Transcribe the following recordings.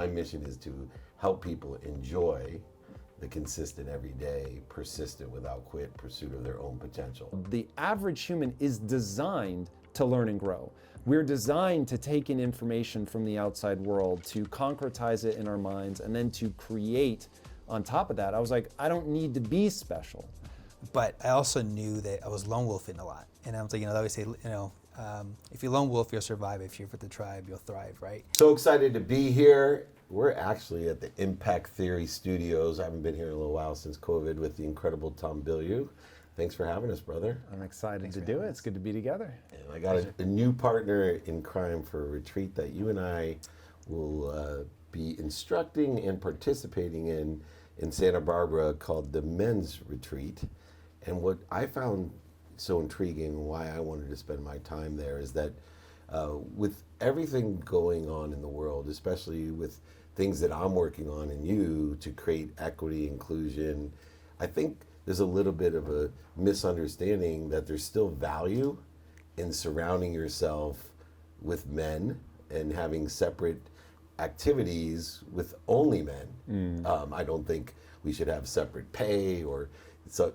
my mission is to help people enjoy the consistent, everyday, persistent, without quit pursuit of their own potential. The average human is designed to learn and grow. We're designed to take in information from the outside world, to concretize it in our minds, and then to create on top of that. I was like, I don't need to be special. But I also knew that I was lone wolfing a lot. And I was like, they always say, if you're lone wolf, you'll survive. If you're with the tribe, you'll thrive, right? So excited to be here. We're actually at the Impact Theory Studios. I haven't been here in a little while since COVID with the incredible Tom Bilyeu. Thanks for having us, brother. I'm excited to do it. It's good to be together. And I got a new partner in crime for a retreat that you and I will be instructing and participating in Santa Barbara called the Men's Retreat. And what I found so intriguing and why I wanted to spend my time there is that with everything going on in the world, especially with things that I'm working on in you to create equity, inclusion, I think there's a little bit of a misunderstanding that there's still value in surrounding yourself with men and having separate activities with only men. I don't think we should have separate pay or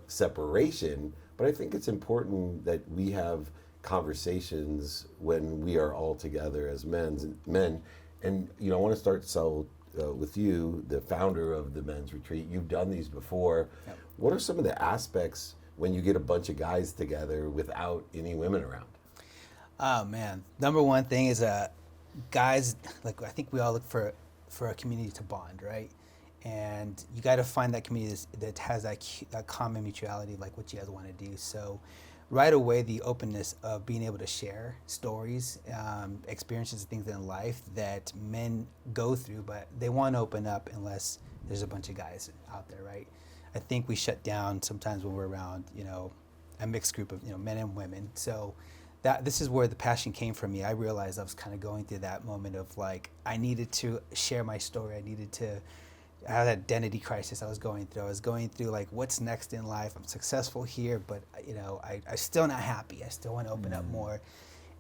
separation, but I think it's important that we have conversations when we are all together as men. And I want to start, Saul, with you, the founder of the Men's Retreat. You've done these before. Yep. What are some of the aspects when you get a bunch of guys together without any women around? Oh man, number one thing is guys, I think we all look for a community to bond, right? And you got to find that community that has that common mutuality, like what you guys want to do. So right away, the openness of being able to share stories, experiences, things in life that men go through, but they won't open up unless there's a bunch of guys out there, right? I think we shut down sometimes when we're around, a mixed group of, men and women. So this is where the passion came from me. I realized I was kind of going through that moment of I needed to share my story. I had an identity crisis I was going through. I was going through what's next in life. I'm successful here, but I'm still not happy. I still want to open up more.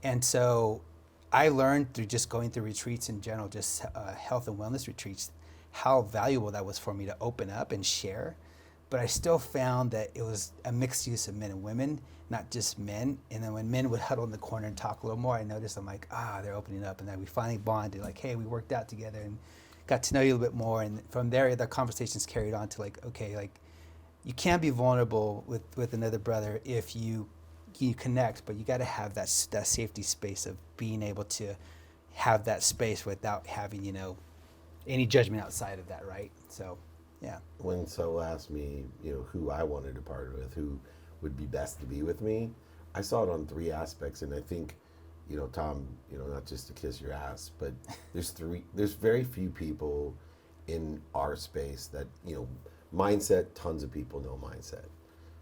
And so I learned through just going through retreats in general, just health and wellness retreats, how valuable that was for me to open up and share. But I still found that it was a mixed use of men and women, not just men. And then when men would huddle in the corner and talk a little more, I noticed I'm they're opening up. And then we finally bonded, hey, we worked out together and got to know you a little bit more, and from there the conversations carried on to you can't be vulnerable with another brother if you connect, but you got to have that safety space of being able to have that space without having any judgment outside of that, right? So yeah. When Saul asked me who I wanted to partner with, who would be best to be with me, I saw it on three aspects, and I think Tom, not just to kiss your ass, but there's very few people in our space that, mindset, tons of people know mindset.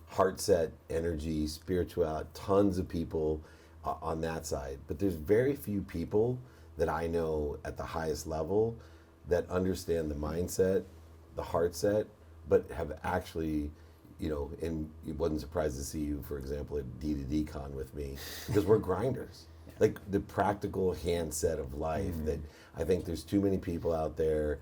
Heart set, energy, spirituality, tons of people on that side. But there's very few people that I know at the highest level that understand the mindset, the heart set, but have actually, and it wasn't surprised to see you, for example, at D2D Con with me, because we're grinders. The practical handset of life that I think there's too many people out there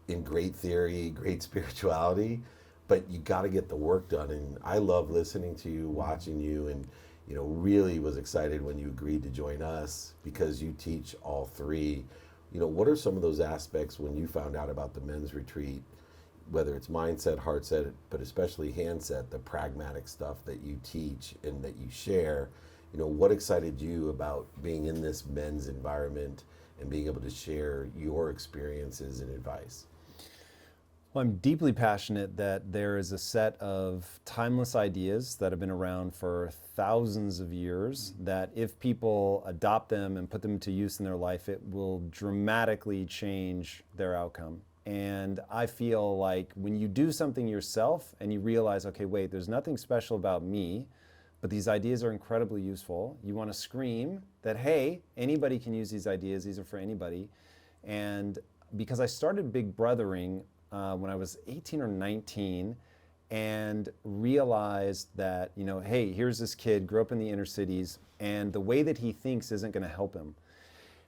in great theory, great spirituality, but you got to get the work done. And I love listening to you, watching you, and really was excited when you agreed to join us because you teach all three. What are some of those aspects when you found out about the Men's Retreat, whether it's mindset, heart set, but especially handset, the pragmatic stuff that you teach and that you share? What excited you about being in this men's environment and being able to share your experiences and advice? Well, I'm deeply passionate that there is a set of timeless ideas that have been around for thousands of years, that if people adopt them and put them to use in their life, it will dramatically change their outcome. And I feel like when you do something yourself and you realize, okay, wait, there's nothing special about me, but these ideas are incredibly useful. You want to scream that, hey, anybody can use these ideas. These are for anybody. And because I started Big Brothering when I was 18 or 19 and realized that, hey, here's this kid, grew up in the inner cities, and the way that he thinks isn't going to help him.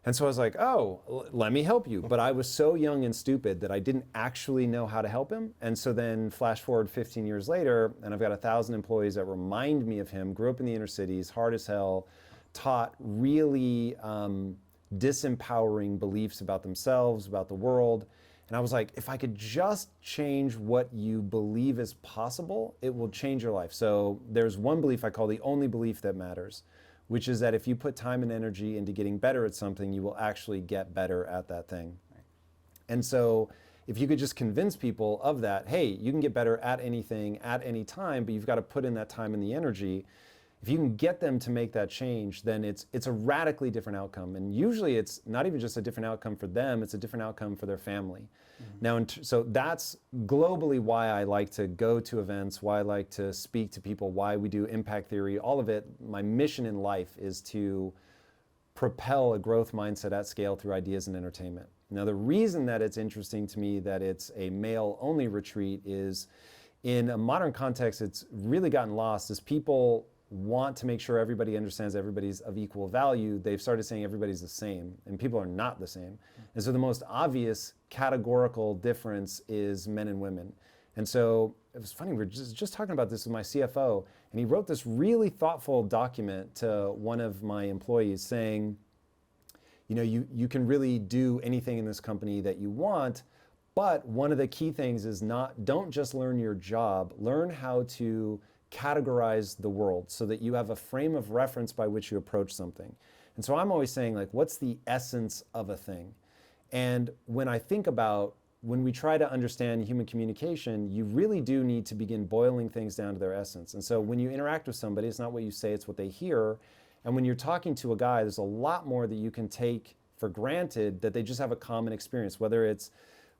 And so I was like, oh, let me help you. But I was so young and stupid that I didn't actually know how to help him. And so then flash forward 15 years later, and I've got 1,000 employees that remind me of him, grew up in the inner cities, hard as hell, taught really disempowering beliefs about themselves, about the world. And I was like, if I could just change what you believe is possible, it will change your life. So there's one belief I call the only belief that matters, which is that if you put time and energy into getting better at something, you will actually get better at that thing. Right. And so if you could just convince people of that, hey, you can get better at anything at any time, but you've got to put in that time and the energy. If you can get them to make that change, then it's a radically different outcome. And usually it's not even just a different outcome for them, it's a different outcome for their family. Now, so that's globally why I like to go to events, why I like to speak to people, why we do impact theory, all of it. My mission in life is to propel a growth mindset at scale through ideas and entertainment. Now, the reason that it's interesting to me that it's a male-only retreat is in a modern context, it's really gotten lost as people want to make sure everybody understands everybody's of equal value. They've started saying everybody's the same, and people are not the same. And so the most obvious categorical difference is men and women. And so it was funny, we were just talking about this with my CFO, and he wrote this really thoughtful document to one of my employees saying, you know, you can really do anything in this company that you want, but one of the key things is don't just learn your job, learn how to categorize the world so that you have a frame of reference by which you approach something. And so I'm always saying, like, what's the essence of a thing? And when I think about when we try to understand human communication, you really do need to begin boiling things down to their essence. And so when you interact with somebody, it's not what you say, it's what they hear. And when you're talking to a guy, there's a lot more that you can take for granted that they just have a common experience, whether it's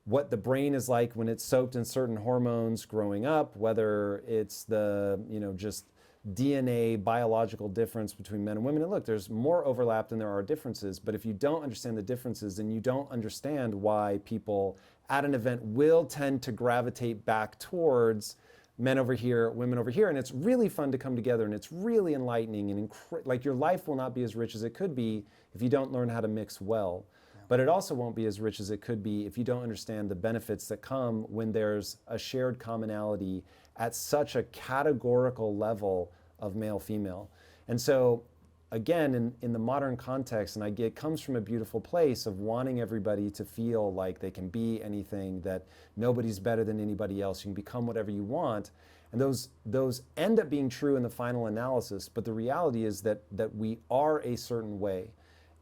what the brain is like when it's soaked in certain hormones growing up, whether it's the, just DNA biological difference between men and women. And look, there's more overlap than there are differences, but if you don't understand the differences, then you don't understand why people at an event will tend to gravitate back towards men over here, women over here. And it's really fun to come together, and it's really enlightening, and like your life will not be as rich as it could be if you don't learn how to mix well. But it also won't be as rich as it could be if you don't understand the benefits that come when there's a shared commonality at such a categorical level of male-female. And so, again, in the modern context, and it comes from a beautiful place of wanting everybody to feel like they can be anything, that nobody's better than anybody else, you can become whatever you want. And those end up being true in the final analysis, but the reality is that we are a certain way.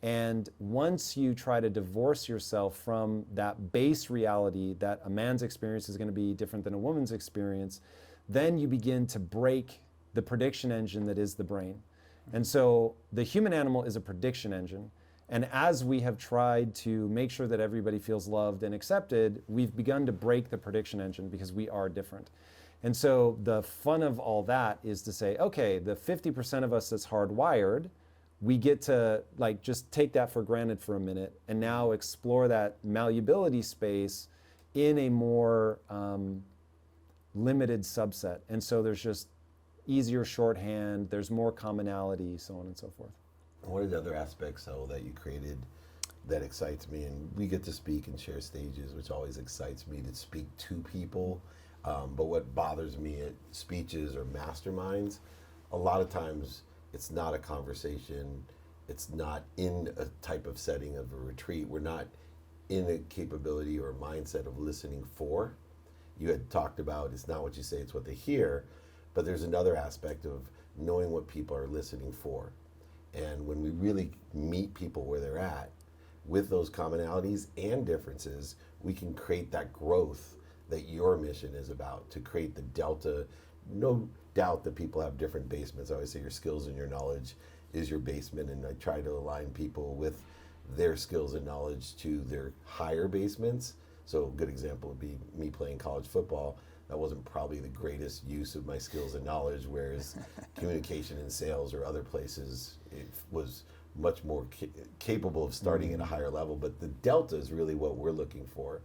And once you try to divorce yourself from that base reality that a man's experience is going to be different than a woman's experience, then you begin to break the prediction engine that is the brain. And so the human animal is a prediction engine. And as we have tried to make sure that everybody feels loved and accepted, we've begun to break the prediction engine because we are different. And so the fun of all that is to say, okay, the 50% of us that's hardwired, we get to just take that for granted for a minute and now explore that malleability space in a more limited subset. And so there's just easier shorthand, there's more commonality, so on and so forth. What are the other aspects, though, that you created that excites me? And we get to speak and share stages, which always excites me to speak to people. But what bothers me at speeches or masterminds, a lot of times it's not a conversation. It's not in a type of setting of a retreat. We're not in a capability or mindset of listening for. You had talked about it's not what you say, it's what they hear. But there's another aspect of knowing what people are listening for. And when we really meet people where they're at, with those commonalities and differences, we can create that growth that your mission is about, to create the delta. No doubt that people have different basements. I always say your skills and your knowledge is your basement, and I try to align people with their skills and knowledge to their higher basements. So a good example would be me playing college football. That wasn't probably the greatest use of my skills and knowledge, whereas communication and sales or other places, it was much more capable of starting at a higher level. But the delta is really what we're looking for.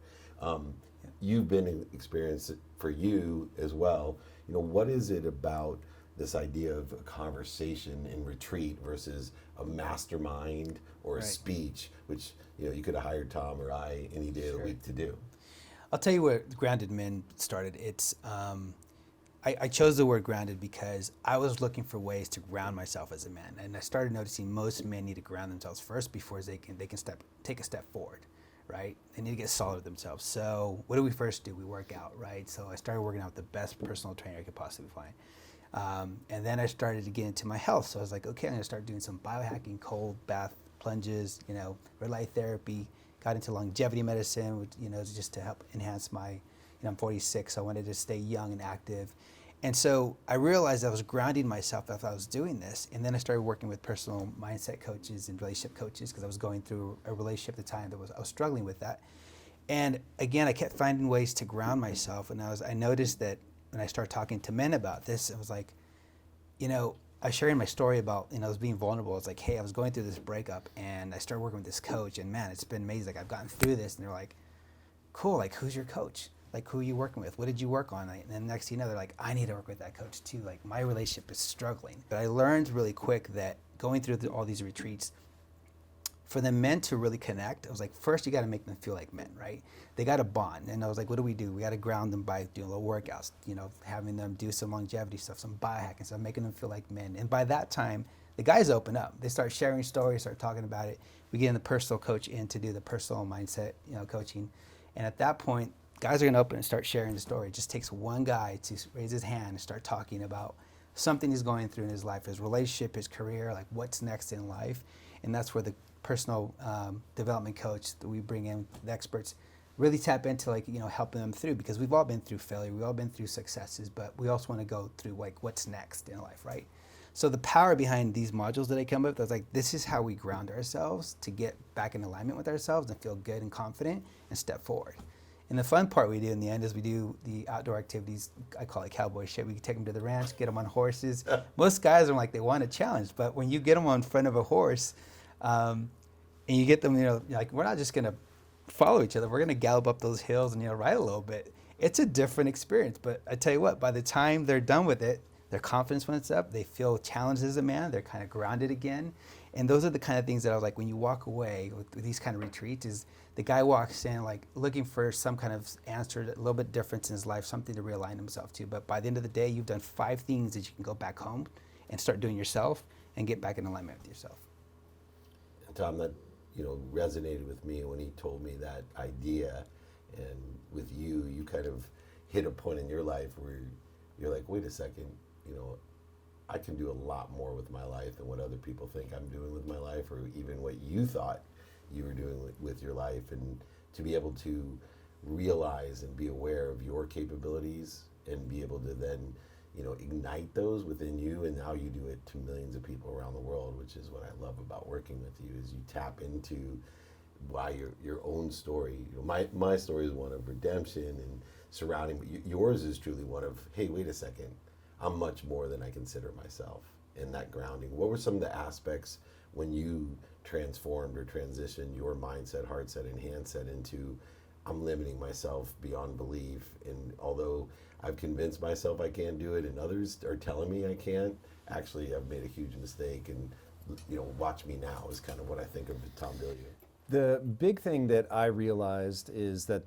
You've been an experience for you as well. What is it about this idea of a conversation in retreat versus a mastermind or a Right. speech, which you could have hired Tom or I any day of the week to do. I'll tell you where Grounded Men started. It's I chose the word grounded because I was looking for ways to ground myself as a man, and I started noticing most men need to ground themselves first before they can take a step forward, right? They need to get solid with themselves. So what do we first do? We work out, right? So I started working out with the best personal trainer I could possibly find, and then I started to get into my health. So I was like, okay, I'm gonna start doing some biohacking, cold bath plunges, red light therapy. Got into longevity medicine, which, just to help enhance my, I'm 46, so I wanted to stay young and active. And so I realized I was grounding myself if I was doing this. And then I started working with personal mindset coaches and relationship coaches because I was going through a relationship at the time I was struggling with that. And again, I kept finding ways to ground myself. And I noticed that when I started talking to men about this, I was like, I was sharing my story about, I was being vulnerable. It's like, hey, I was going through this breakup and I started working with this coach, and man, it's been amazing. Like, I've gotten through this. And they're like, cool, like, who's your coach? Like, who are you working with? What did you work on? And then next thing you know, they're like, I need to work with that coach too. Like, my relationship is struggling. But I learned really quick that going through all these retreats, for the men to really connect, I was like, first you got to make them feel like men, right? They got to bond. And I was like, what do? We got to ground them by doing little workouts, having them do some longevity stuff, some biohacking stuff, making them feel like men. And by that time, the guys open up. They start sharing stories, start talking about it. We get in the personal coach in to do the personal mindset, coaching. And at that point, guys are going to open and start sharing the story. It just takes one guy to raise his hand and start talking about something he's going through in his life, his relationship, his career, like what's next in life. And that's where the personal development coach that we bring in, the experts, really tap into, like, helping them through, because we've all been through failure, we've all been through successes, but we also want to go through like what's next in life, right? So the power behind these modules that I come up with, I was like, this is how we ground ourselves to get back in alignment with ourselves and feel good and confident and step forward. And the fun part we do in the end is we do the outdoor activities. I call it cowboy shit. We take them to the ranch, get them on horses. Most guys are like, they want a challenge, but when you get them on front of a horse, and you get them, like, we're not just gonna follow each other. We're gonna gallop up those hills and ride a little bit. It's a different experience. But I tell you what, by the time they're done with it, their confidence went up. They feel challenged as a man. They're kind of grounded again. And those are the kind of things that I was like, when you walk away with these kind of retreats, is the guy walks in like looking for some kind of answer, a little bit different in his life, something to realign himself to. But by the end of the day, you've done 5 things that you can go back home and start doing yourself and get back in alignment with yourself. And Tom, that resonated with me when he told me that idea. And with you kind of hit a point in your life where you're like, wait a second, I can do a lot more with my life than what other people think I'm doing with my life, or even what you thought you were doing with your life. And to be able to realize and be aware of your capabilities and be able to then, ignite those within you, and now you do it to millions of people around the world, which is what I love about working with you, is you tap into why your own story. My story is one of redemption and surrounding, but yours is truly one of, hey, wait a second, I'm much more than I consider myself. And that grounding, what were some of the aspects when you transformed or transitioned your mindset, heart set, and hand set into, I'm limiting myself beyond belief, and although I've convinced myself I can't do it and others are telling me I can't, actually I've made a huge mistake, and watch me now is kind of what I think of Tom Bilyeu. The big thing that I realized is that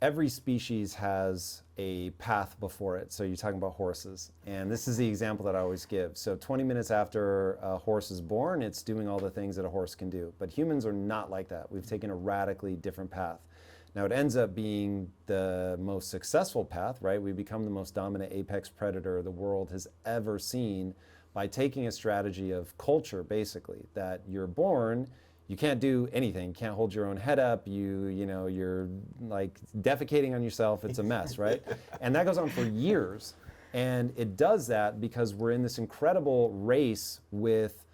every species has a path before it. So you're talking about horses, and this is the example that I always give. So 20 minutes after a horse is born, it's doing all the things that a horse can do. But humans are not like that. We've taken a radically different path. Now it ends up being the most successful path, right? We become the most dominant apex predator the world has ever seen by taking a strategy of culture, basically, that you're born, you can't do anything. You can't hold your own head up. You're like defecating on yourself. It's a mess, right? And that goes on for years. And it does that because we're in this incredible race with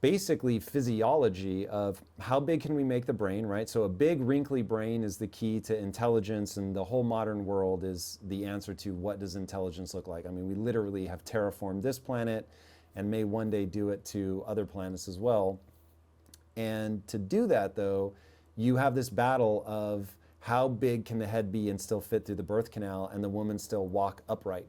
basically physiology of how big can we make the brain, right? So a big wrinkly brain is the key to intelligence, and the whole modern world is the answer to what does intelligence look like. I mean, we literally have terraformed this planet and may one day do it to other planets as well. And to do that, though, you have this battle of how big can the head be and still fit through the birth canal and the woman still walk upright.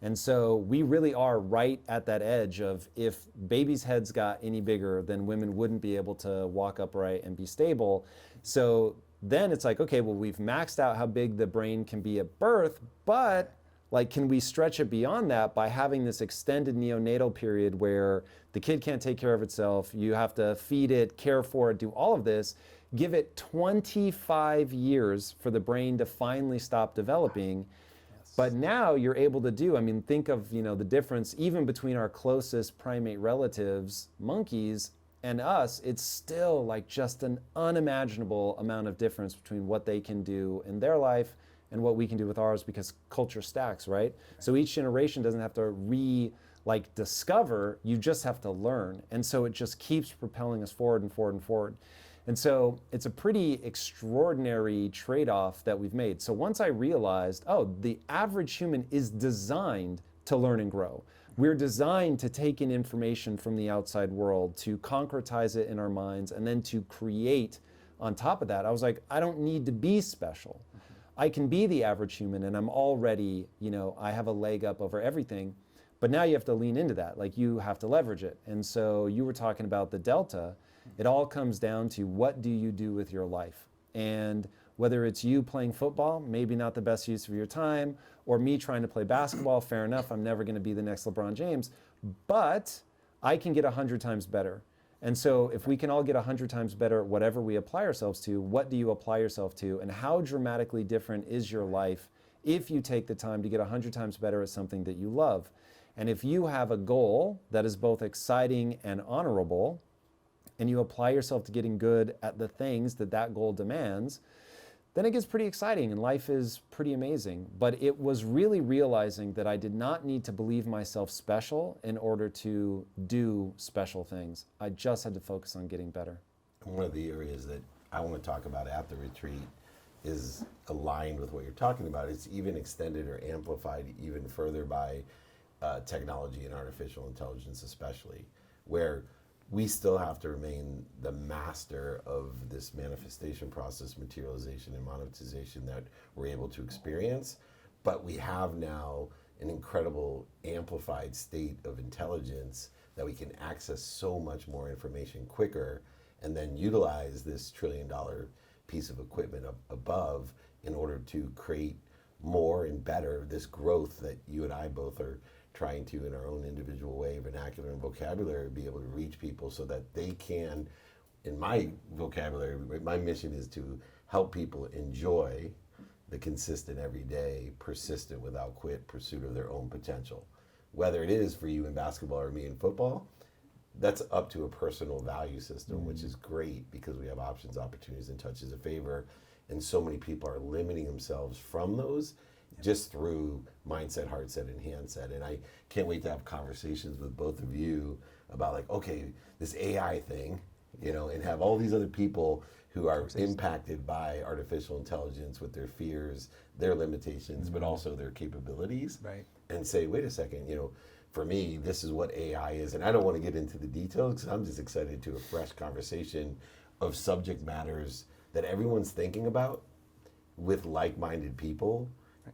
And so we really are right at that edge of, if babies' heads got any bigger, then women wouldn't be able to walk upright and be stable. So then it's like, okay, well, we've maxed out how big the brain can be at birth, but like, can we stretch it beyond that by having this extended neonatal period where the kid can't take care of itself, you have to feed it, care for it, do all of this, give it 25 years for the brain to finally stop developing. But now you're able to do, I mean, think of, the difference even between our closest primate relatives, monkeys, and us. It's still like just an unimaginable amount of difference between what they can do in their life and what we can do with ours, because culture stacks, right? So each generation doesn't have to discover, you just have to learn. And so it just keeps propelling us forward and forward and forward. And so it's a pretty extraordinary trade-off that we've made. So once I realized, the average human is designed to learn and grow. We're designed to take in information from the outside world, to concretize it in our minds, and then to create on top of that. I was like, I don't need to be special. I can be the average human, and I'm already, I have a leg up over everything. But now you have to lean into that. Like, you have to leverage it. And so you were talking about the delta. It all comes down to, what do you do with your life? And whether it's you playing football, maybe not the best use of your time, or me trying to play basketball, fair enough, I'm never going to be the next LeBron James, but I can get 100 times better. And so if we can all get 100 times better at whatever we apply ourselves to, what do you apply yourself to? And how dramatically different is your life if you take the time to get 100 times better at something that you love? And if you have a goal that is both exciting and honorable, and you apply yourself to getting good at the things that that goal demands, then it gets pretty exciting and life is pretty amazing. But it was really realizing that I did not need to believe myself special in order to do special things. I just had to focus on getting better. One of the areas that I want to talk about at the retreat is aligned with what you're talking about. It's even extended or amplified even further by technology and artificial intelligence especially, where we still have to remain the master of this manifestation process, materialization and monetization that we're able to experience. But we have now an incredible amplified state of intelligence that we can access so much more information quicker, and then utilize this $1 trillion piece of equipment above in order to create more and better this growth that you and I both are trying to, in our own individual way, vernacular and vocabulary, be able to reach people so that they can, in my vocabulary, my mission is to help people enjoy the consistent, everyday, persistent, without quit pursuit of their own potential. Whether it is for you in basketball or me in football, that's up to a personal value system, which is great because we have options, opportunities, and touches of favor. And so many people are limiting themselves from those just through mindset, heart set, and handset. And I can't wait to have conversations with both of you about, like, okay, this AI thing, and have all these other people who are impacted by artificial intelligence with their fears, their limitations, but also their capabilities. Right. And say, wait a second, for me, this is what AI is. And I don't want to get into the details because I'm just excited to a fresh conversation of subject matters that everyone's thinking about with like-minded people,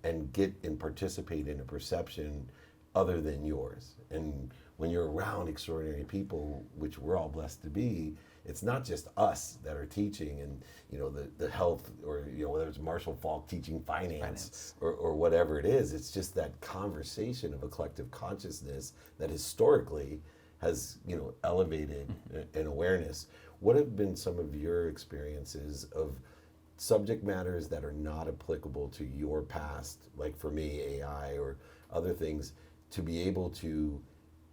and get and participate in a perception other than yours. And when you're around extraordinary people, which we're all blessed to be, it's not just us that are teaching and the health, or whether it's Marshall Falk teaching finance. Or whatever it is. It's just that conversation of a collective consciousness that historically has elevated an awareness. What have been some of your experiences of subject matters that are not applicable to your past, like for me, AI or other things, to be able to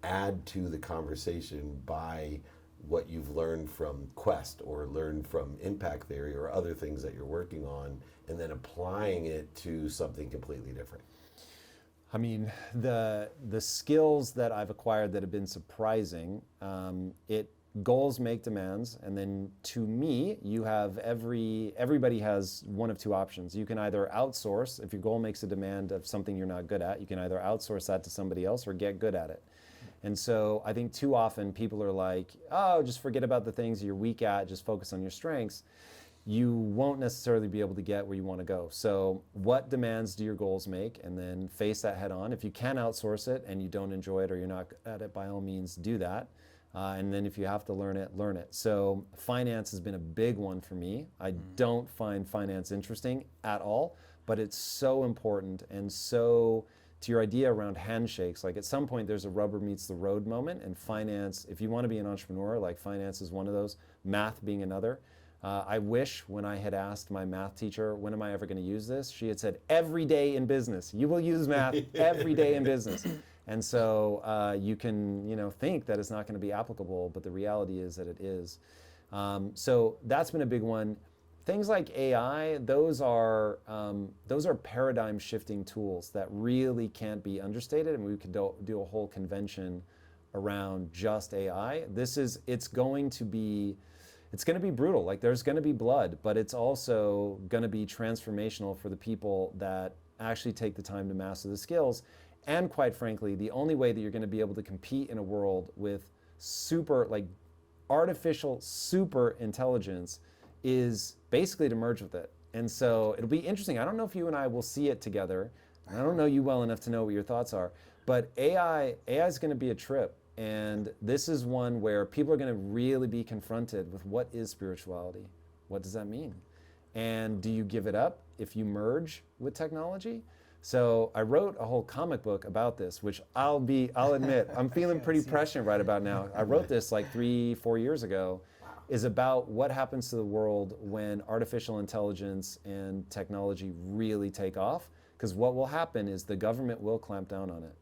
add to the conversation by what you've learned from Quest or learned from impact theory or other things that you're working on, and then applying it to something completely different? I mean, the skills that I've acquired that have been surprising, goals make demands, and then to me, you have everybody has one of two options. You can either outsource. If your goal makes a demand of something you're not good at, you can either outsource that to somebody else or get good at it. And so I think too often people are like, oh, just forget about the things you're weak at, just focus on your strengths. you won't necessarily be able to get where you want to go. So what demands do your goals make, and then face that head on. If you can outsource it and you don't enjoy it or you're not good at it, by all means do that. And then if you have to learn it, learn it. So finance has been a big one for me. I don't find finance interesting at all, but it's so important. And so to your idea around handshakes, like at some point there's a rubber meets the road moment, and finance, if you want to be an entrepreneur, like finance is one of those, math being another. I wish when I had asked my math teacher, when am I ever going to use this? She had said, every day in business. You will use math every day in business. And so you can think that it's not going to be applicable, but the reality is that it is. So that's been a big one. Things like AI, those are paradigm shifting tools that really can't be understated. And we could do a whole convention around just AI. It's going to be brutal. Like there's going to be blood, but it's also going to be transformational for the people that actually take the time to master the skills. And quite frankly, the only way that you're going to be able to compete in a world with artificial super intelligence is basically to merge with it. And so it'll be interesting. I don't know if you and I will see it together. I don't know you well enough to know what your thoughts are, but AI is going to be a trip. And this is one where people are going to really be confronted with what is spirituality? What does that mean? And do you give it up if you merge with technology? So I wrote a whole comic book about this, which I'll admit, I'm feeling pretty prescient right about now. I wrote this like 3-4 years ago, is about what happens to the world when artificial intelligence and technology really take off. Because what will happen is the government will clamp down on it,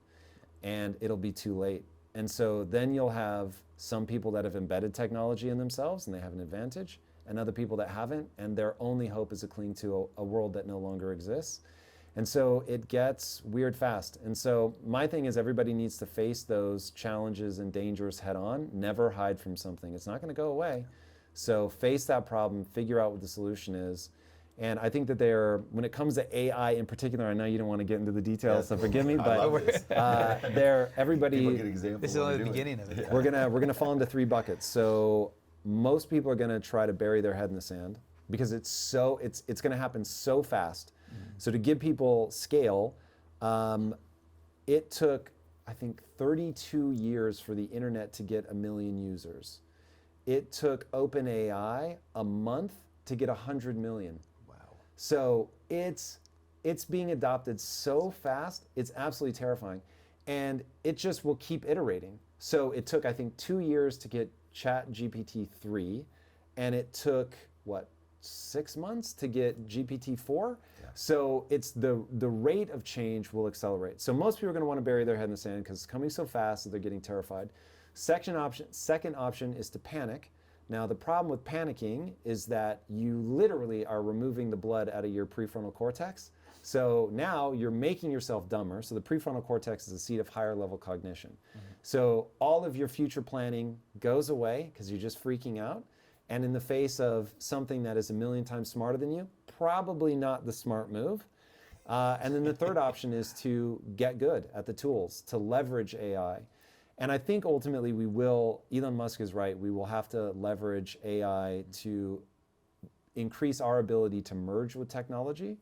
and it'll be too late. And so then you'll have some people that have embedded technology in themselves and they have an advantage, and other people that haven't, and their only hope is to cling to a world that no longer exists. And so it gets weird fast. And so my thing is everybody needs to face those challenges and dangers head on, never hide from something. It's not going to go away. So face that problem, figure out what the solution is. And I think that when it comes to AI in particular, I know you don't want to get into the details, so forgive me, but everybody. This is only the beginning of it. We're gonna fall into 3 buckets. So most people are gonna try to bury their head in the sand because it's gonna happen so fast. So to give people scale, it took, I think, 32 years for the internet to get 1 million users. It took OpenAI a month to get 100 million. So it's being adopted so fast, it's absolutely terrifying. And it just will keep iterating. So it took, I think, 2 years to get ChatGPT 3, and it took, 6 months to get GPT 4? Yeah. So it's the rate of change will accelerate. So most people are going to want to bury their head in the sand because it's coming so fast that they're getting terrified. Second option is to panic. Now, the problem with panicking is that you literally are removing the blood out of your prefrontal cortex. So now you're making yourself dumber. So the prefrontal cortex is the seat of higher level cognition. So all of your future planning goes away because you're just freaking out. And in the face of something that is 1 million times smarter than you, probably not the smart move. And then the third option is to get good at the tools, to leverage AI. And I think ultimately Elon Musk is right, we will have to leverage AI to increase our ability to merge with technology.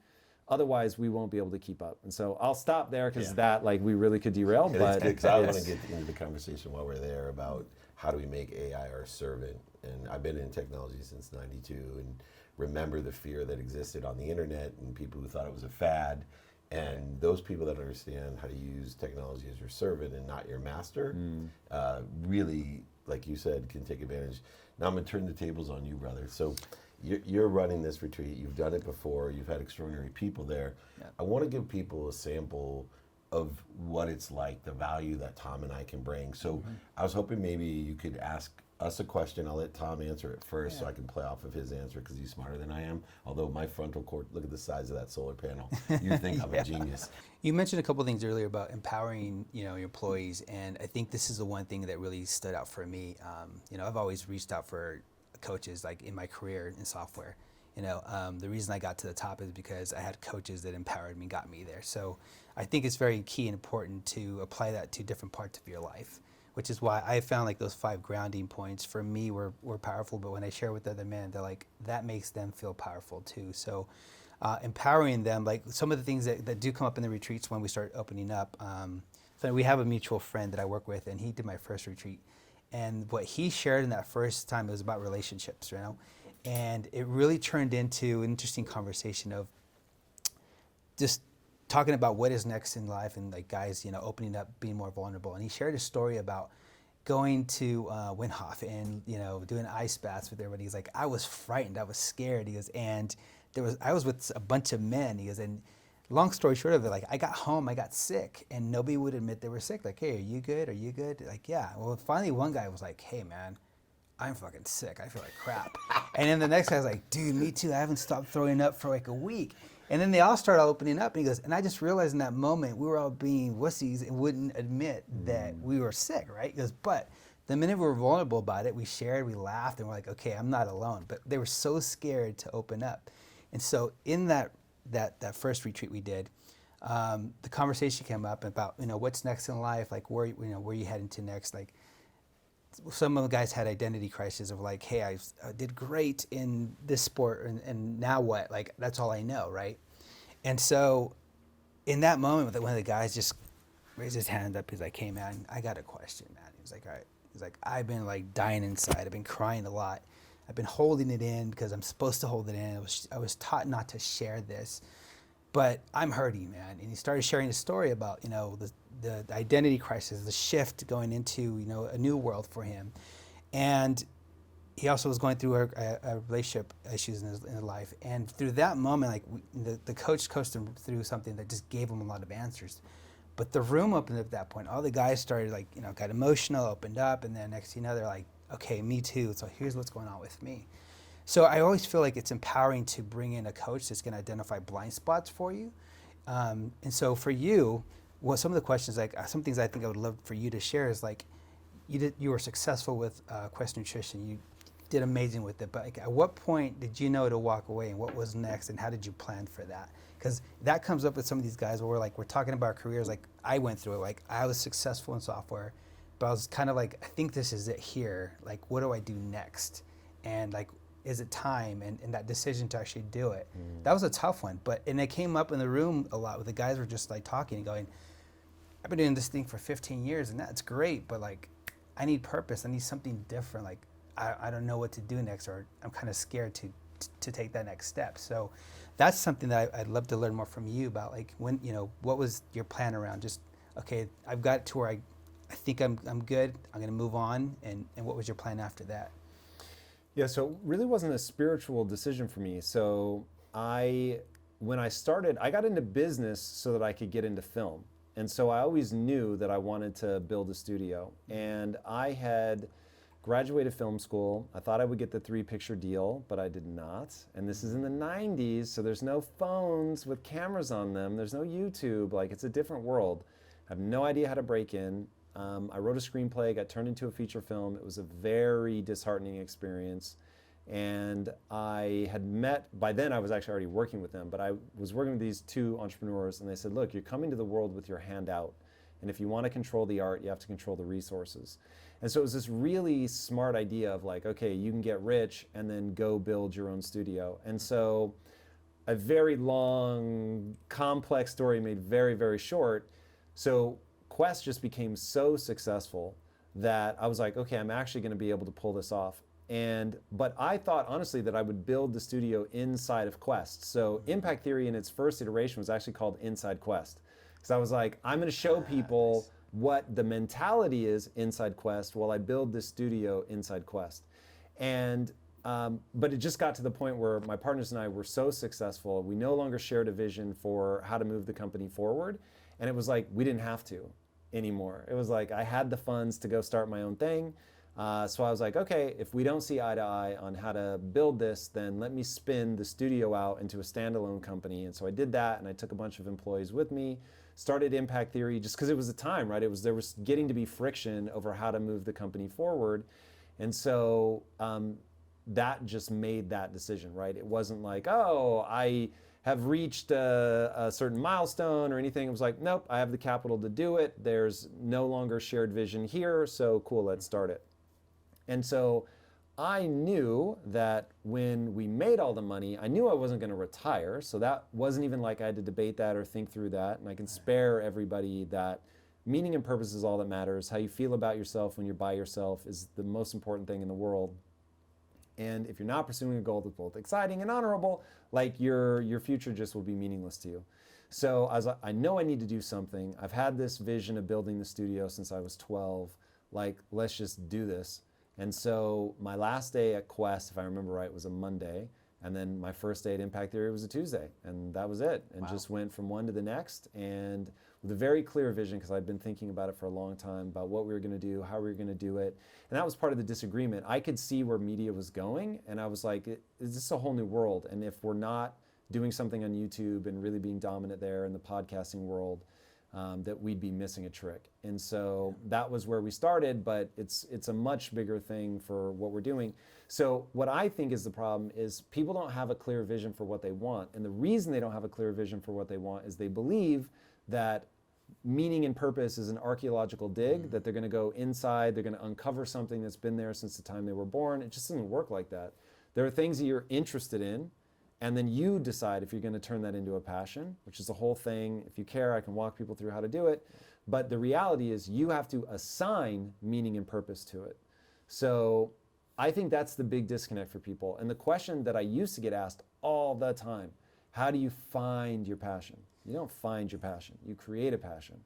Otherwise, we won't be able to keep up. And so I'll stop there because we really could derail. But I want to get into the conversation while we're there about how do we make AI our servant. And I've been in technology since '92 and remember the fear that existed on the internet and people who thought it was a fad. And those people that understand how to use technology as your servant and not your master really, like you said, can take advantage. Now I'm going to turn the tables on you, brother. So you're running this retreat. You've done it before. You've had extraordinary people there. Yeah. I want to give people a sample of what it's like, the value that Tom and I can bring. So I was hoping maybe you could ask us a question. I'll let Tom answer it first so I can play off of his answer because he's smarter than I am. Although my frontal cord, look at the size of that solar panel. You think I'm a genius. You mentioned a couple things earlier about empowering, your employees, and I think this is the one thing that really stood out for me. I've always reached out for coaches like in my career in software. The reason I got to the top is because I had coaches that empowered me, got me there. So I think it's very key and important to apply that to different parts of your life, which is why I found like those 5 grounding points for me were powerful. But when I share with other men, they're like, that makes them feel powerful too. So empowering them, like some of the things that do come up in the retreats when we start opening up. So we have a mutual friend that I work with, and he did my first retreat. And what he shared in that first time, it was about relationships, you know? And it really turned into an interesting conversation of just talking about what is next in life, and like guys, you know, opening up, being more vulnerable. And he shared a story about going to Windhof and, you know, doing ice baths with everybody. He's like, I was frightened, I was scared. He goes, and I was with a bunch of men. He goes, and long story short of it, like I got home, I got sick, and nobody would admit they were sick. Like, hey, are you good? Are you good? Like, yeah. Well, finally one guy was like, hey man, I'm fucking sick. I feel like crap. And then the next guy was like, dude, me too. I haven't stopped throwing up for like a week. And then they all started opening up, and he goes, and I just realized in that moment we were all being wussies and wouldn't admit that we were sick, right? He goes, but the minute we were vulnerable about it, we shared, we laughed, and we're like, okay, I'm not alone. But they were so scared to open up. And so in that first retreat we did, the conversation came up about, you know, what's next in life, like where you heading to next. Like some of the guys had identity crises of like, hey, I did great in this sport, and now what? Like that's all I know, right? And so in that moment, one of the guys just raised his hand up. He's like, hey man, I got a question, man. He was like, all right. He's like, I've been like dying inside. I've been crying a lot. I've been holding it in because I'm supposed to hold it in. I was taught not to share this, but I'm hurting, man. And he started sharing a story about, you know, the identity crisis, the shift going into, you know, a new world for him. And he also was going through a relationship issues in his life. And through that moment, like the coach coached him through something that just gave him a lot of answers. But the room opened up at that point. All the guys started like, you know, got emotional, opened up, and then next thing you know, they're like, okay, me too. So here's what's going on with me. So I always feel like it's empowering to bring in a coach that's going to identify blind spots for you. And so for you, well, some of the questions, like some things I think I would love for you to share is like, you were successful with Quest Nutrition. You did amazing with it. But like, at what point did you know to walk away, and what was next, and how did you plan for that? Because that comes up with some of these guys where we're talking about our careers. Like I went through it. Like I was successful in software, but I was kind of like, I think this is it here. Like, what do I do next? And like, is it time? And that decision to actually do it. That was a tough one. And it came up in the room a lot where the guys were just like talking and going, I've been doing this thing for 15 years and that's great, but like, I need purpose. I need something different. Like, I don't know what to do next, or I'm kind of scared to take that next step. So that's something that I'd love to learn more from you about. Like when, you know, what was your plan around just, okay, I've got to where I think I'm good, I'm gonna move on, and what was your plan after that? Yeah, so it really wasn't a spiritual decision for me. So when I started, I got into business so that I could get into film. And so I always knew that I wanted to build a studio. And I had graduated film school. I thought I would get the 3-picture deal, but I did not. And this is in the 90s, so there's no phones with cameras on them. There's no YouTube. Like, it's a different world. I have no idea how to break in. I wrote a screenplay, got turned into a feature film. It was a very disheartening experience. And I had met, by then I was actually already working with them, but I was working with these 2 entrepreneurs, and they said, look, you're coming to the world with your hand out. And if you want to control the art, you have to control the resources. And so it was this really smart idea of like, okay, you can get rich and then go build your own studio. And so a very long, complex story made very, very short. So Quest just became so successful that I was like, okay, I'm actually going to be able to pull this off. But I thought honestly that I would build the studio inside of Quest. So Impact Theory in its first iteration was actually called Inside Quest. Because I was like, I'm going to show people what the mentality is inside Quest while I build this studio inside Quest. But it just got to the point where my partners and I were so successful, we no longer shared a vision for how to move the company forward. And it was like, we didn't have to anymore. It was like, I had the funds to go start my own thing. So I was like, okay, if we don't see eye to eye on how to build this, then let me spin the studio out into a standalone company. And so I did that, and I took a bunch of employees with me, started Impact Theory just because it was the time, right? There was getting to be friction over how to move the company forward. And so that just made that decision, right? It wasn't like, oh, I have reached a certain milestone or anything. It was like, nope, I have the capital to do it. There's no longer shared vision here. So cool, let's start it. And so I knew that when we made all the money, I knew I wasn't going to retire. So that wasn't even like I had to debate that or think through that. And I can spare everybody that meaning and purpose is all that matters. How you feel about yourself when you're by yourself is the most important thing in the world. And if you're not pursuing a goal that's both exciting and honorable, like your future just will be meaningless to you. So I know I need to do something. I've had this vision of building the studio since I was 12. Like, let's just do this. And so my last day at Quest, if I remember right, was a Monday. And then my first day at Impact Theory was a Tuesday. And that was it. And just went from one to the next. And with a very clear vision, because I'd been thinking about it for a long time, about what we were going to do, how we were going to do it. And that was part of the disagreement. I could see where media was going. And I was like, is this a whole new world? And if we're not doing something on YouTube and really being dominant there in the podcasting world, that we'd be missing a trick. And so that was where we started, but it's a much bigger thing for what we're doing. So what I think is the problem is people don't have a clear vision for what they want. And the reason they don't have a clear vision for what they want is they believe that meaning and purpose is an archaeological dig, that they're going to go inside, they're going to uncover something that's been there since the time they were born. It just doesn't work like that. There are things that you're interested in, and then you decide if you're going to turn that into a passion, which is the whole thing. If you care, I can walk people through how to do it. But the reality is you have to assign meaning and purpose to it. So I think that's the big disconnect for people. And the question that I used to get asked all the time, how do you find your passion? You don't find your passion, you create a passion.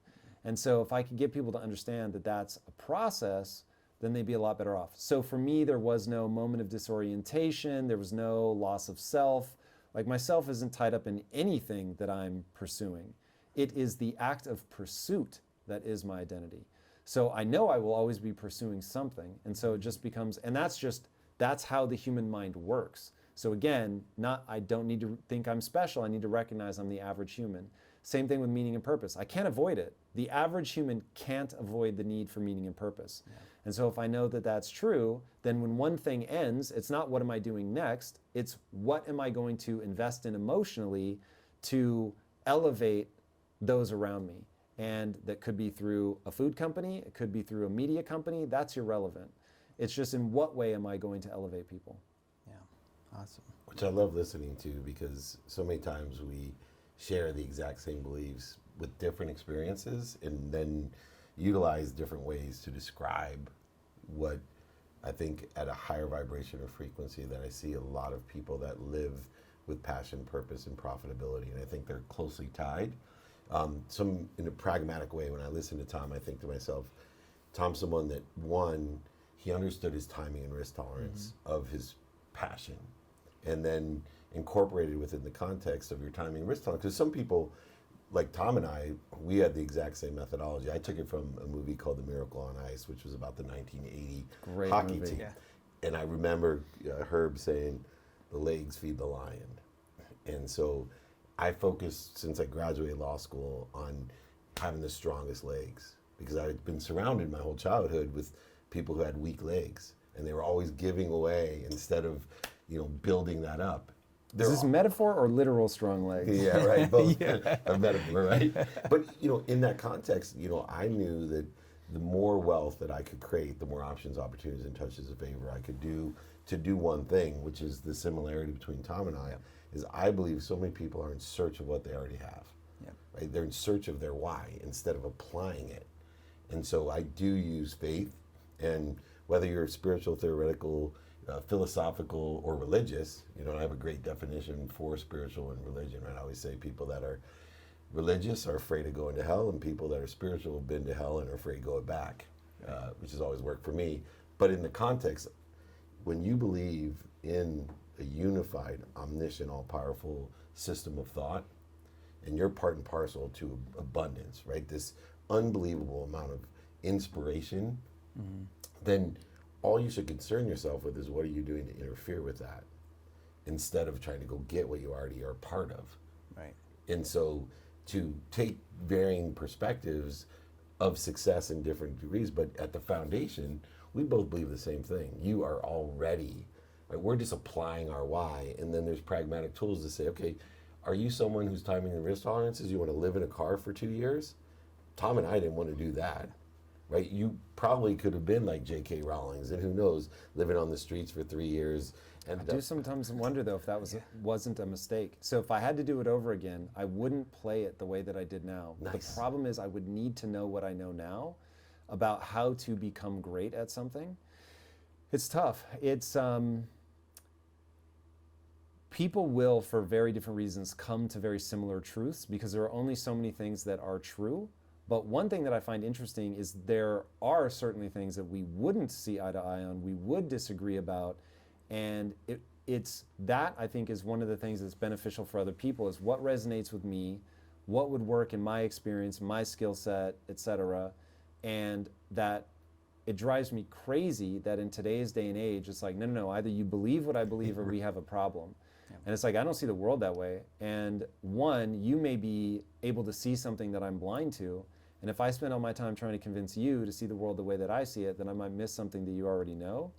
And so if I could get people to understand that that's a process, then they'd be a lot better off. So for me, there was no moment of disorientation, there was no loss of self. Like, myself isn't tied up in anything that I'm pursuing. It is the act of pursuit that is my identity. So I know I will always be pursuing something. And so it just becomes, and that's how the human mind works. So again, I don't need to think I'm special. I need to recognize I'm the average human. Same thing with meaning and purpose. I can't avoid it. The average human can't avoid the need for meaning and purpose. Yeah. And so if I know that that's true, then when one thing ends, it's not what am I doing next, it's what am I going to invest in emotionally to elevate those around me. And that could be through a food company, it could be through a media company, that's irrelevant. It's just in what way am I going to elevate people? Yeah, awesome. Which I love listening to, because so many times we share the exact same beliefs with different experiences and then utilize different ways to describe what I think at a higher vibration or frequency that I see a lot of people that live with passion, purpose, and profitability. And I think they're closely tied. Some in a pragmatic way, when I listen to Tom, I think to myself, Tom's someone that, one, he understood his timing and risk tolerance of his passion, and then incorporated within the context of your timing and risk tolerance. Because some people, like Tom and I, we had the exact same methodology. I took it from a movie called The Miracle on Ice, which was about the 1980 Great hockey movie. team. Yeah. And I remember Herb saying, the legs feed the lion. And so I focused, since I graduated law school, on having the strongest legs, because I had been surrounded my whole childhood with people who had weak legs, and they were always giving away instead of, building that up. Is this metaphor or literal strong legs? Yeah, right. Both. A metaphor, right? But in that context, I knew that the more wealth that I could create, the more options, opportunities, and touches of favor I could do to do one thing, which is the similarity between Tom and I. Is I believe so many people are in search of what they already have. Yeah. Right? They're in search of their why instead of applying it. And so I do use faith, and whether you're spiritual, theoretical, philosophical, or religious, I have a great definition for spiritual and religion. Right? I always say people that are religious are afraid of going to hell, and people that are spiritual have been to hell and are afraid of going back, which has always worked for me. But in the context, when you believe in a unified, omniscient, all-powerful system of thought, and you're part and parcel to abundance, right? This unbelievable amount of inspiration, then all you should concern yourself with is what are you doing to interfere with that, instead of trying to go get what you already are part of. Right. And so to take varying perspectives of success in different degrees, but at the foundation, we both believe the same thing. You are already, right? We're just applying our why, and then there's pragmatic tools to say, okay, are you someone who's timing your risk tolerances? You want to live in a car for 2 years? Tom and I didn't want to do that, right? You probably could have been like J.K. Rowling's, and who knows, living on the streets for 3 years. And I do sometimes wonder though if that wasn't a mistake. So if I had to do it over again, I wouldn't play it the way that I did now. Nice. The problem is I would need to know what I know now about how to become great at something. It's tough. It's people will, for very different reasons, come to very similar truths because there are only so many things that are true. But one thing that I find interesting is there are certainly things that we wouldn't see eye to eye on, we would disagree about, and it's that I think is one of the things that's beneficial for other people is what resonates with me, what would work in my experience, my skill set, etc. And that it drives me crazy that in today's day and age, it's like, no, either you believe what I believe or we have a problem. And it's like, I don't see the world that way. And one, you may be able to see something that I'm blind to. And if I spend all my time trying to convince you to see the world the way that I see it, then I might miss something that you already know.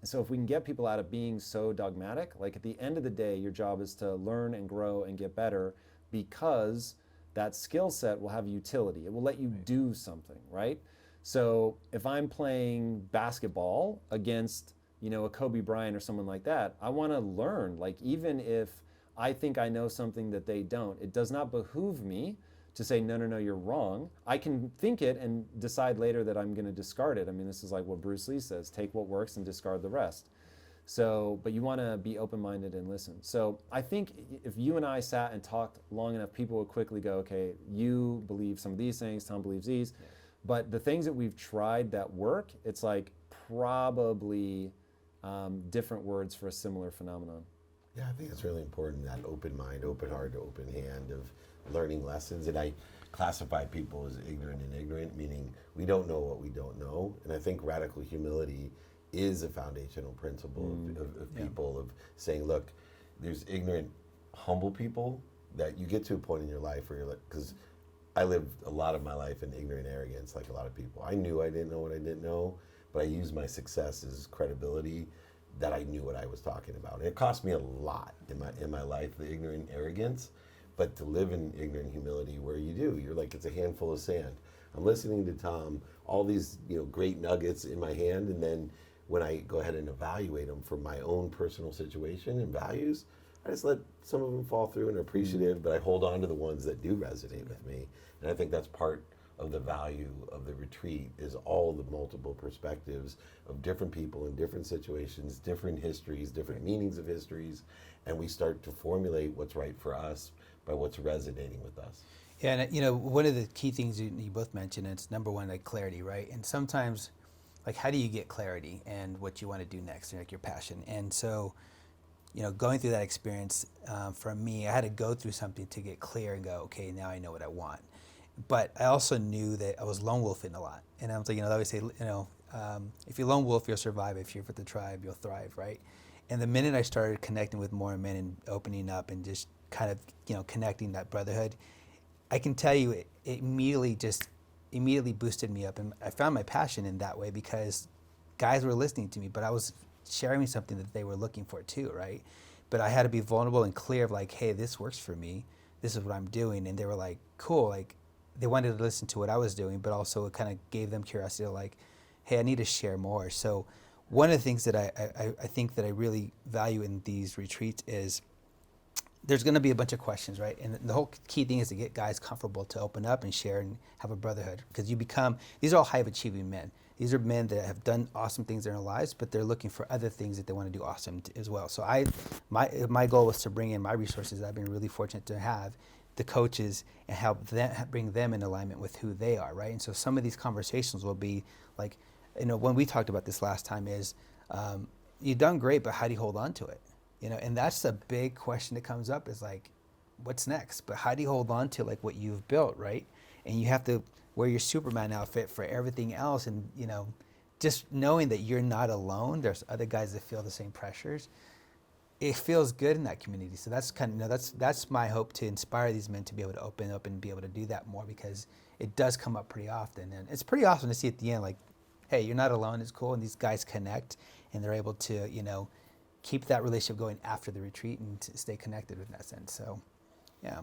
And so if we can get people out of being so dogmatic, like at the end of the day, your job is to learn and grow and get better because that skill set will have utility. It will let you do something, right? So if I'm playing basketball against, a Kobe Bryant or someone like that, I want to learn. Like even if I think I know something that they don't, it does not behoove me to say, no, you're wrong. I can think it and decide later that I'm going to discard it. I mean, this is like what Bruce Lee says, take what works and discard the rest. So, but you want to be open-minded and listen. So I think if you and I sat and talked long enough, people would quickly go, okay, you believe some of these things, Tom believes these. Yeah. But the things that we've tried that work, it's like probably different words for a similar phenomenon. Yeah, I think it's really important, that open mind, open heart, open hand of learning lessons. And I classify people as ignorant and ignorant, meaning we don't know what we don't know. And I think radical humility is a foundational principle of people, of saying, look, there's ignorant, humble people that you get to a point in your life where you're like, because I lived a lot of my life in ignorant arrogance, like a lot of people. I knew I didn't know what I didn't know, but I used my success as credibility that I knew what I was talking about. And it cost me a lot in my life, the ignorant arrogance. But to live in ignorant humility where you're like, it's a handful of sand. I'm listening to Tom, all these great nuggets in my hand, and then when I go ahead and evaluate them for my own personal situation and values, I just let some of them fall through and are appreciative, but I hold on to the ones that do resonate with me. And I think that's part of the value of the retreat, is all the multiple perspectives of different people in different situations, different histories, different meanings of histories, and we start to formulate what's right for us by what's resonating with us. Yeah, and one of the key things you both mentioned is number one, like clarity, right? And sometimes, like, how do you get clarity and what you want to do next, like your passion? And so, going through that experience, for me, I had to go through something to get clear and go, okay, now I know what I want. But I also knew that I was lone wolfing a lot. And I was like, they always say, if you're lone wolf, you'll survive. If you're with the tribe, you'll thrive, right? And the minute I started connecting with more men and opening up and just kind of, connecting that brotherhood, I can tell you it immediately boosted me up. And I found my passion in that way because guys were listening to me, but I was sharing something that they were looking for too, right? But I had to be vulnerable and clear of like, hey, this works for me. This is what I'm doing. And they were like, cool. Like, they wanted to listen to what I was doing, but also it kind of gave them curiosity, like, hey, I need to share more. So one of the things that I think that I really value in these retreats is there's going to be a bunch of questions, right? And the whole key thing is to get guys comfortable to open up and share and have a brotherhood, because these are all high achieving men. These are men that have done awesome things in their lives, but they're looking for other things that they want to do awesome as well. So my goal was to bring in my resources that I've been really fortunate to have, the coaches, and help them, bring them in alignment with who they are, right? And so some of these conversations will be like, when we talked about this last time is, you've done great, but how do you hold on to it? And that's a big question that comes up, is like, what's next? But how do you hold on to like what you've built, right? And you have to wear your Superman outfit for everything else, and just knowing that you're not alone. There's other guys that feel the same pressures. It feels good in that community. So that's kind of that's my hope, to inspire these men to be able to open up and be able to do that more, because it does come up pretty often, and it's pretty awesome to see at the end, like, hey, you're not alone. It's cool, and these guys connect, and they're able to keep that relationship going after the retreat and to stay connected in that sense. So Yeah.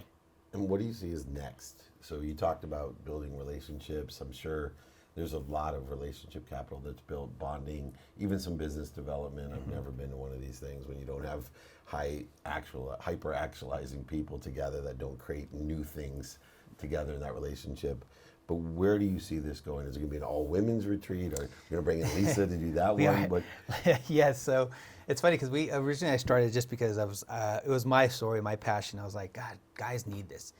And what do you see as next? So you talked about building relationships. I'm sure there's a lot of relationship capital that's built, bonding, even some business development. I've never been to one of these things when you don't have hyper actualizing people together that don't create new things together in that relationship. But where do you see this going? Is it going to be an all women's retreat, or you're going to bring in Lisa to do that one? But Yes. So it's funny because we originally I started just because it was my story, my passion. I was like, God, guys need this.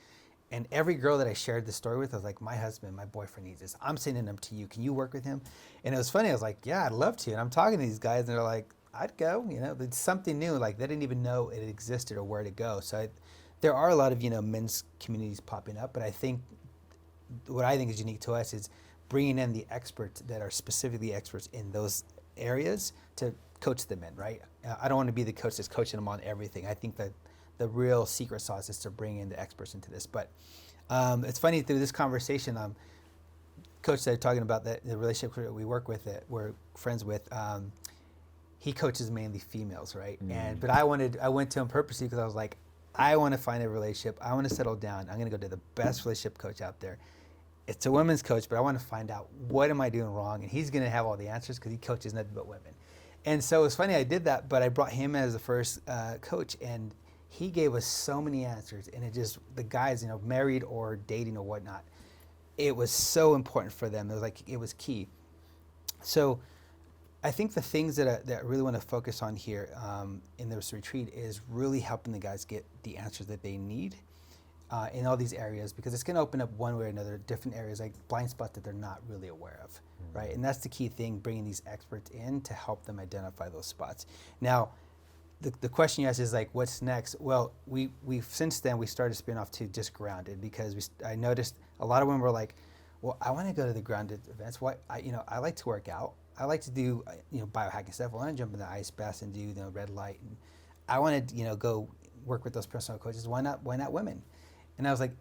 And every girl that I shared this story with, I was like, my husband, my boyfriend needs this. I'm sending him to you. Can you work with him? And it was funny. I was like, yeah, I'd love to. And I'm talking to these guys, and they're like, I'd go. It's something new. Like they didn't even know it existed or where to go. So there are a lot of men's communities popping up, but I think what I think is unique to us is bringing in the experts that are specifically experts in those areas to coach them in, right? I don't want to be the coach that's coaching them on everything. I think that the real secret sauce is to bring in the experts into this. But it's funny through this conversation, Coach started talking about the relationship that we work with, that we're friends with. He coaches mainly females, right? But I went to him purposely because I was like, I want to find a relationship. I want to settle down. I'm going to go to the best relationship coach out there. It's a women's coach, but I want to find out what am I doing wrong, and he's going to have all the answers because he coaches nothing but women. And so it's funny I did that, but I brought him as the first coach, and he gave us so many answers. And it just, the guys, married or dating or whatnot, it was so important for them. It was key. So I think the things that I really want to focus on here in this retreat is really helping the guys get the answers that they need in all these areas, because it's going to open up one way or another different areas, like blind spots that they're not really aware of, right? And that's the key thing, bringing these experts in to help them identify those spots. Now, the question you asked is like, what's next? Well, we've since then we started spinning off to just grounded, because I noticed a lot of women were like, well, I want to go to the grounded events. I like to work out. I like to do biohacking stuff. I want to jump in the ice bath and do red light. And I want to go work with those personal coaches. Why not women? And I was like,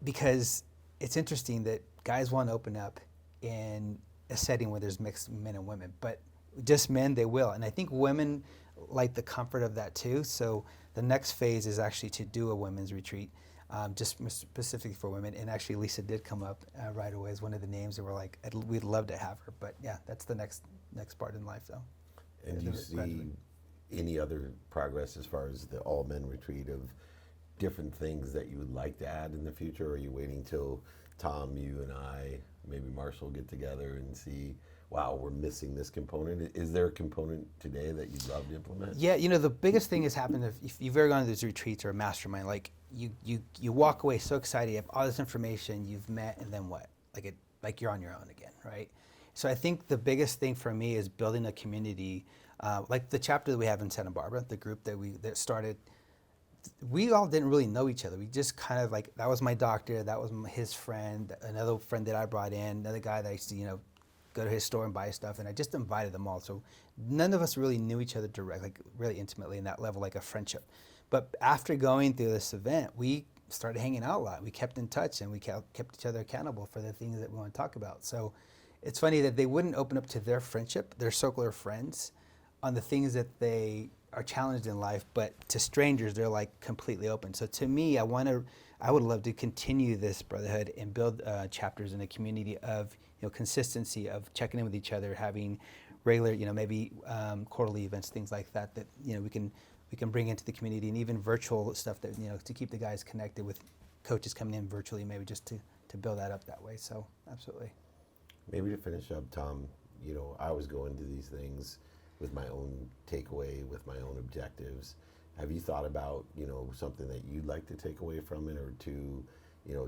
because it's interesting that guys want to open up in a setting where there's mixed men and women, but just men, they will. And I think women like the comfort of that too. So the next phase is actually to do a women's retreat, just specifically for women. And actually Lisa did come up right away as one of the names that were like, we'd love to have her. But yeah, that's the next part in life though. And do you see any other progress as far as the all men retreat of different things that you would like to add in the future? Or are you waiting till Tom, you and I, maybe Marshall get together and see, wow, we're missing this component? Is there a component today that you'd love to implement? Yeah, the biggest thing has happened if you've ever gone to these retreats or a mastermind, like you walk away so excited, you have all this information, you've met, and then what? Like you're on your own again, right? So I think the biggest thing for me is building a community, like the chapter that we have in Santa Barbara, the group that started. We all didn't really know each other. We just kind of like, that was my doctor, that was his friend, another friend that I brought in, another guy that I used to, go to his store and buy stuff, and I just invited them all. So none of us really knew each other directly, like really intimately in that level, like a friendship. But after going through this event, we started hanging out a lot. We kept in touch, and we kept each other accountable for the things that we want to talk about. So it's funny that they wouldn't open up to their friendship, their circle of friends, on the things that they are challenged in life, but to strangers, they're like completely open. So to me, I would love to continue this brotherhood and build chapters in a community of consistency, of checking in with each other, having regular, maybe quarterly events, things like that we can bring into the community, and even virtual stuff that to keep the guys connected with coaches coming in virtually, maybe just to build that up that way. So absolutely. Maybe to finish up, Tom, I always go into these things with my own takeaway, with my own objectives. Have you thought about, something that you'd like to take away from it, or to,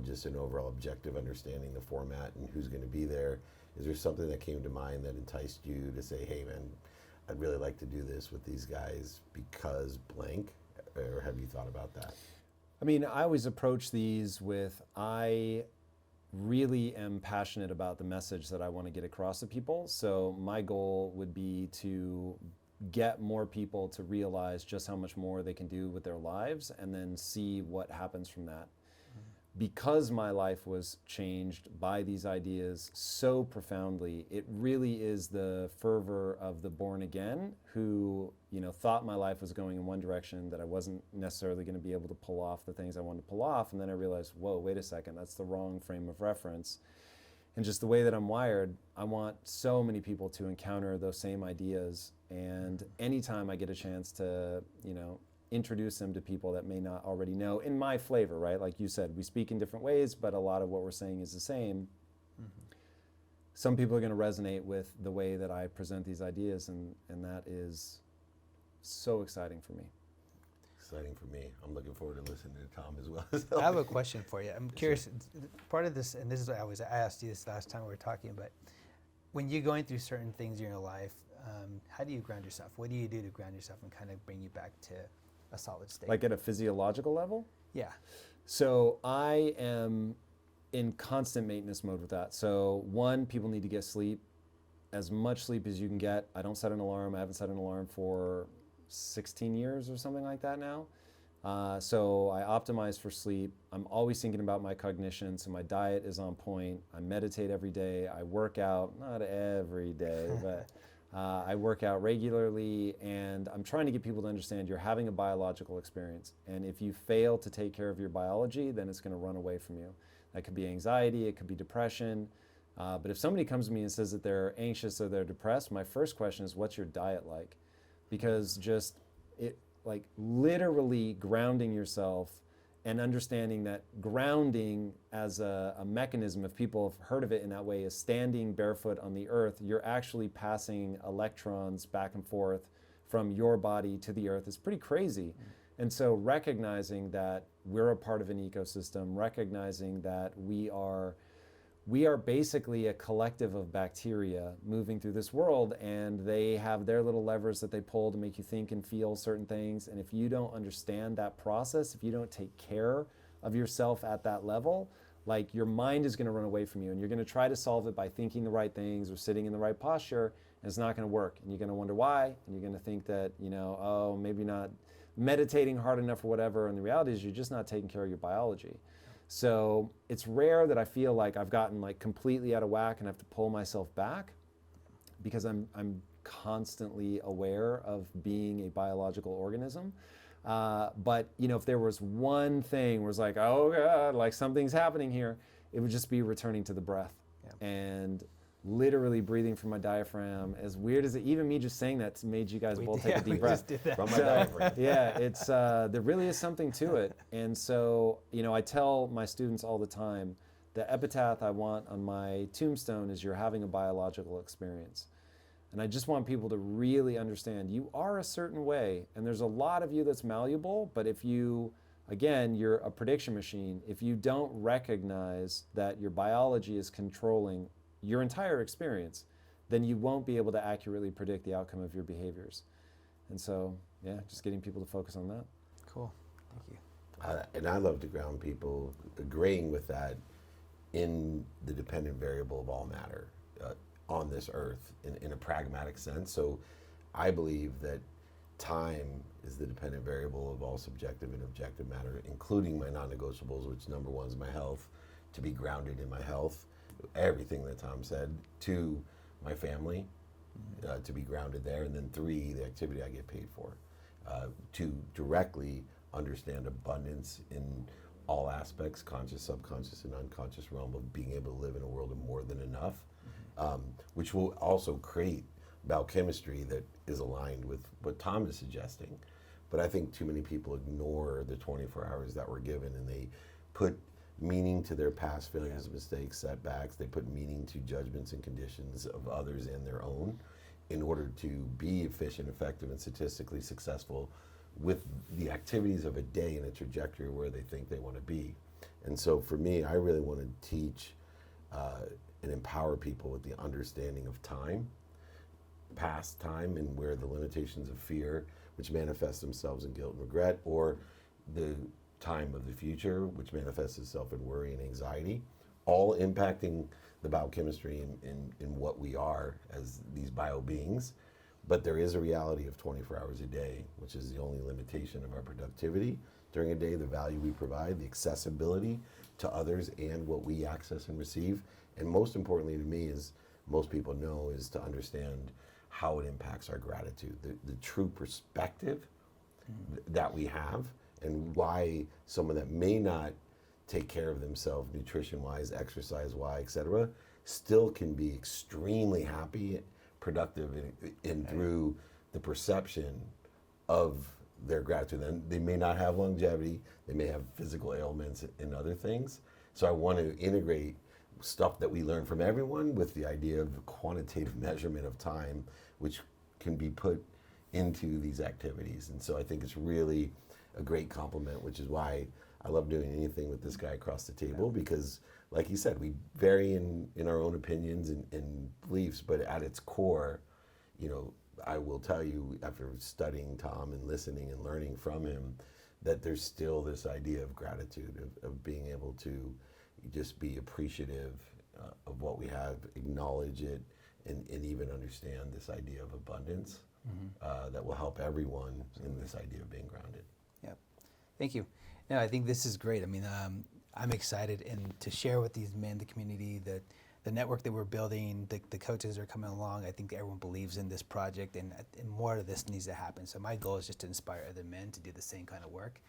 just an overall objective understanding the format and who's going to be there? Is there something that came to mind that enticed you to say, hey man, I'd really like to do this with these guys because blank? Or have you thought about that? I mean, I always approach these with, I really am passionate about the message that I want to get across to people. So my goal would be to get more people to realize just how much more they can do with their lives, and then see what happens from that. because my life was changed by these ideas so profoundly, it really is the fervor of the born again who, thought my life was going in one direction, that I wasn't necessarily going to be able to pull off the things I wanted to pull off. And then I realized, whoa, wait a second, that's the wrong frame of reference. And just the way that I'm wired, I want so many people to encounter those same ideas. And anytime I get a chance to, introduce them to people that may not already know in my flavor, right? Like you said, we speak in different ways, but a lot of what we're saying is the same. Mm-hmm. Some people are going to resonate with the way that I present these ideas, and that is so exciting for me. Exciting for me. I'm looking forward to listening to Tom as well. I have a question for you. I'm curious, part of this, and this is what I asked you this last time we were talking, but when you're going through certain things in your life, how do you ground yourself? What do you do to ground yourself and kind of bring you back to a solid state? Like at a physiological level? Yeah. So I am in constant maintenance mode with that. So one, people need to get sleep, as much sleep as you can get. I don't set an alarm. I haven't set an alarm for 16 years or something like that now. So I optimize for sleep. I'm always thinking about my cognition, so my diet is on point. I meditate every day. I work out, not every day, but I work out regularly, and I'm trying to get people to understand you're having a biological experience. And if you fail to take care of your biology, then it's going to run away from you. That could be anxiety, it could be depression. But if somebody comes to me and says that they're anxious or they're depressed, my first question is, what's your diet like? Because just like literally grounding yourself and understanding that grounding as a mechanism, if people have heard of it in that way, is standing barefoot on the earth. You're actually passing electrons back and forth from your body to the earth. It's pretty crazy. And so recognizing that we're a part of an ecosystem, recognizing that we are basically a collective of bacteria moving through this world, and they have their little levers that they pull to make you think and feel certain things. And if you don't understand that process, if you don't take care of yourself at that level, like your mind is going to run away from you, and you're going to try to solve it by thinking the right things or sitting in the right posture, and it's not going to work. And you're going to wonder why, and you're going to think that, oh, maybe not meditating hard enough or whatever. And the reality is you're just not taking care of your biology. So it's rare that I feel like I've gotten like completely out of whack and have to pull myself back, because I'm constantly aware of being a biological organism. But if there was one thing where it's like, oh God, like something's happening here, it would just be returning to the breath. Yeah. And literally breathing from my diaphragm. As weird as even me just saying that made you guys both take a deep breath. From my diaphragm. Yeah, it's there really is something to it. And so, I tell my students all the time, the epitaph I want on my tombstone is, you're having a biological experience. And I just want people to really understand you are a certain way, and there's a lot of you that's malleable, but if you, again, you're a prediction machine, if you don't recognize that your biology is controlling your entire experience, then you won't be able to accurately predict the outcome of your behaviors. And so, yeah, just getting people to focus on that. Cool. Thank you. And I love to ground people agreeing with that in the dependent variable of all matter on this earth in a pragmatic sense. So I believe that time is the dependent variable of all subjective and objective matter, including my non-negotiables, which number one is my health, to be grounded in my health. Everything that Tom said, to my family, to be grounded there, and then 3, the activity I get paid for, to directly understand abundance in all aspects, conscious, subconscious, and unconscious realm of being able to live in a world of more than enough, which will also create biochemistry that is aligned with what Tom is suggesting. But I think too many people ignore the 24 hours that we're given, and they put meaning to their past failures, mistakes, setbacks. They put meaning to judgments and conditions of others and their own in order to be efficient, effective, and statistically successful with the activities of a day and a trajectory where they think they want to be. And so for me, I really want to teach and empower people with the understanding of time, past time, and where the limitations of fear, which manifest themselves in guilt and regret, or the time of the future, which manifests itself in worry and anxiety, all impacting the biochemistry in what we are as these bio beings. But there is a reality of 24 hours a day, which is the only limitation of our productivity during a day, the value we provide, the accessibility to others and what we access and receive. And most importantly to me is, most people know, is to understand how it impacts our gratitude, the true perspective that we have, and why someone that may not take care of themselves nutrition-wise, exercise-wise, etc., still can be extremely happy, productive, and through the perception of their gratitude. And they may not have longevity, they may have physical ailments and other things. So I want to integrate stuff that we learn from everyone with the idea of quantitative measurement of time, which can be put into these activities. And so I think it's really a great compliment, which is why I love doing anything with this guy across the table, because like he said, we vary in our own opinions and beliefs, but at its core, you know, I will tell you, after studying Tom and listening and learning from him, that there's still this idea of gratitude, of being able to just be appreciative of what we have, acknowledge it, and even understand this idea of abundance that will help everyone in this idea of being grounded. Yep. Thank you. No, I think this is great. I mean, I'm excited and to share with these men, the community, the network that we're building, the coaches are coming along. I think everyone believes in this project, and more of this needs to happen. So my goal is just to inspire other men to do the same kind of work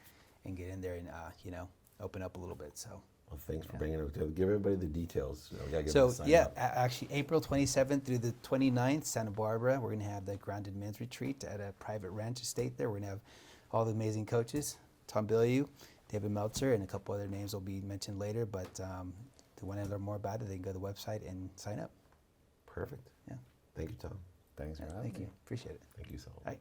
and get in there and, you know, open up a little bit. So. Well, thanks for bringing it together. Give everybody the details. We gotta give So them a sign yeah, up. actually April 27th through the 29th, Santa Barbara, we're going to have the Grounded Men's Retreat at a private ranch estate there. We're going to have all the amazing coaches, Tom Bilyeu, David Meltzer, and a couple other names will be mentioned later. But to want to learn more about it, they can go to the website and sign up. Perfect. Yeah. Thank you, Tom. Thanks for having Thank me. you. Appreciate it. Thank you, Saul. All right.